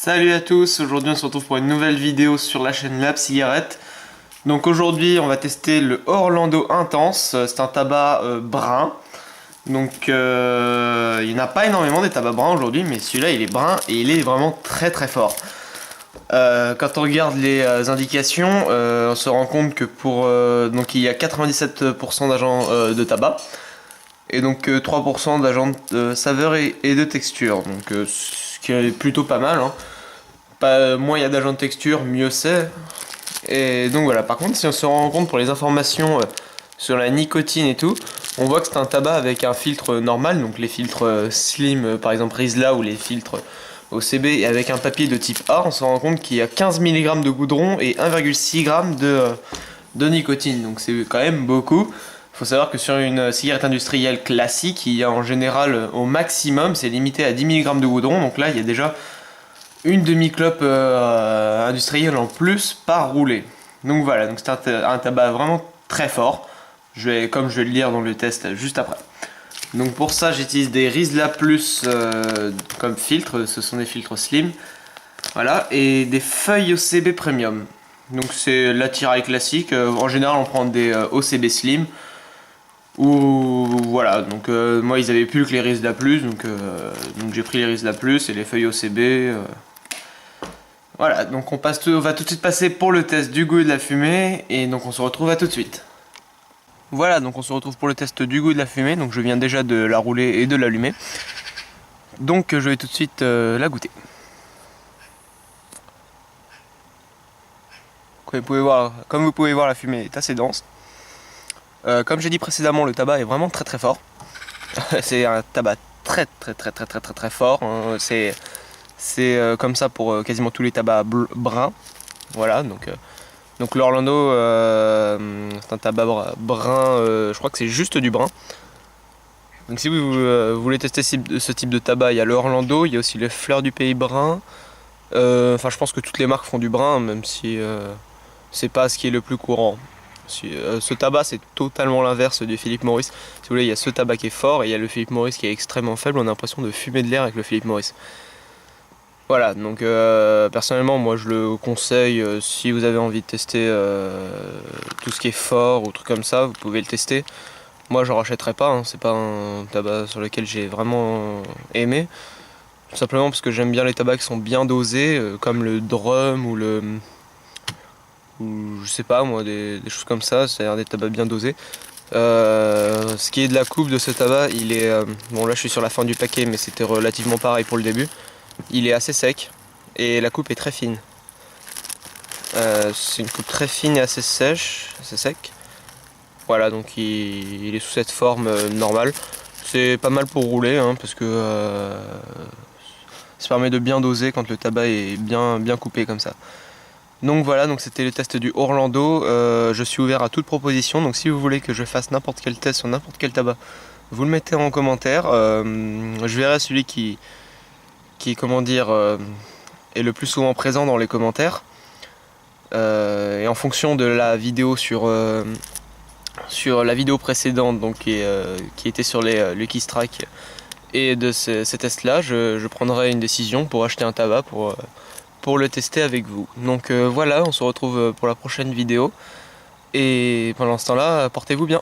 Salut à tous, aujourd'hui on se retrouve pour une nouvelle vidéo sur la chaîne Lab Cigarette. Donc aujourd'hui on va tester le Orlando Intense, c'est un tabac brun. Donc il n'y en a pas énormément des tabacs bruns aujourd'hui, mais celui-là il est brun et il est vraiment très très fort. Quand on regarde les indications, on se rend compte que donc il y a 97% d'agents de tabac et donc 3% d'agents de saveur et de texture. Donc ce qui est plutôt pas mal, hein. Moins il y a d'agents de texture, mieux c'est. Et donc voilà, par contre si on se rend compte pour les informations sur la nicotine et tout, on voit que c'est un tabac avec un filtre normal, donc les filtres Slim par exemple Rizla ou les filtres OCB, et avec un papier de type A, on se rend compte qu'il y a 15 mg de goudron et 1,6 g de nicotine, donc c'est quand même beaucoup. Il faut savoir que sur une cigarette industrielle classique, il y a en général au maximum, c'est limité à 10 mg de goudron, donc là il y a déjà une demi-clope industrielle en plus par roulé. Donc voilà, donc c'est un tabac vraiment très fort, comme je vais le lire dans le test juste après. Donc pour ça j'utilise des Rizla Plus comme filtre, ce sont des filtres Slim, voilà, et des feuilles OCB Premium. Donc c'est l'attirail classique, en général on prend des OCB Slim, ou voilà, donc moi ils avaient plus que les Rizla Plus, donc j'ai pris les Rizla Plus et les feuilles OCB. Voilà, donc on va tout de suite passer pour le test du goût et de la fumée, et donc on se retrouve à tout de suite. Voilà, donc on se retrouve pour le test du goût et de la fumée, donc je viens déjà de la rouler et de l'allumer. Donc je vais tout de suite la goûter. Comme vous pouvez voir, la fumée est assez dense. Comme j'ai dit précédemment, le tabac est vraiment très très fort. C'est un tabac très fort, hein. C'est comme ça pour quasiment tous les tabacs bruns. Voilà, donc l'Orlando, c'est un tabac brun, je crois que c'est juste du brun. Donc si vous voulez tester ce type de tabac, il y a l'Orlando, il y a aussi les Fleurs du Pays brun. Enfin je pense que toutes les marques font du brun, même si c'est pas ce qui est le plus courant. Ce tabac c'est totalement l'inverse du Philip Morris. Si vous voulez, il y a ce tabac qui est fort et il y a le Philip Morris qui est extrêmement faible. On a l'impression de fumer de l'air avec le Philip Morris. Voilà, donc personnellement moi je le conseille si vous avez envie de tester tout ce qui est fort ou trucs comme ça, vous pouvez le tester. Moi j'en rachèterai pas, hein. C'est pas un tabac sur lequel j'ai vraiment aimé. Tout simplement parce que j'aime bien les tabacs qui sont bien dosés, comme le drum ou je sais pas moi, des choses comme ça, c'est-à-dire des tabacs bien dosés. Ce qui est de la coupe de ce tabac, il est bon là je suis sur la fin du paquet, mais c'était relativement pareil pour le début. Il est assez sec et la coupe est très fine. C'est une coupe très fine et assez sèche, assez sec. Voilà, donc il est sous cette forme normale. C'est pas mal pour rouler, hein, parce que ça permet de bien doser quand le tabac est bien coupé comme ça. Donc voilà, donc c'était le test du Orlando. Je suis ouvert à toute proposition, donc si vous voulez que je fasse n'importe quel test sur n'importe quel tabac, vous le mettez en commentaire. Je verrai celui qui comment dire, est le plus souvent présent dans les commentaires. Et en fonction de la vidéo sur la vidéo précédente, donc qui était sur les Lucky Strike, et de ces tests là, je prendrai une décision pour acheter un tabac pour le tester avec vous. Donc voilà, on se retrouve pour la prochaine vidéo, et pendant ce temps là, portez-vous bien.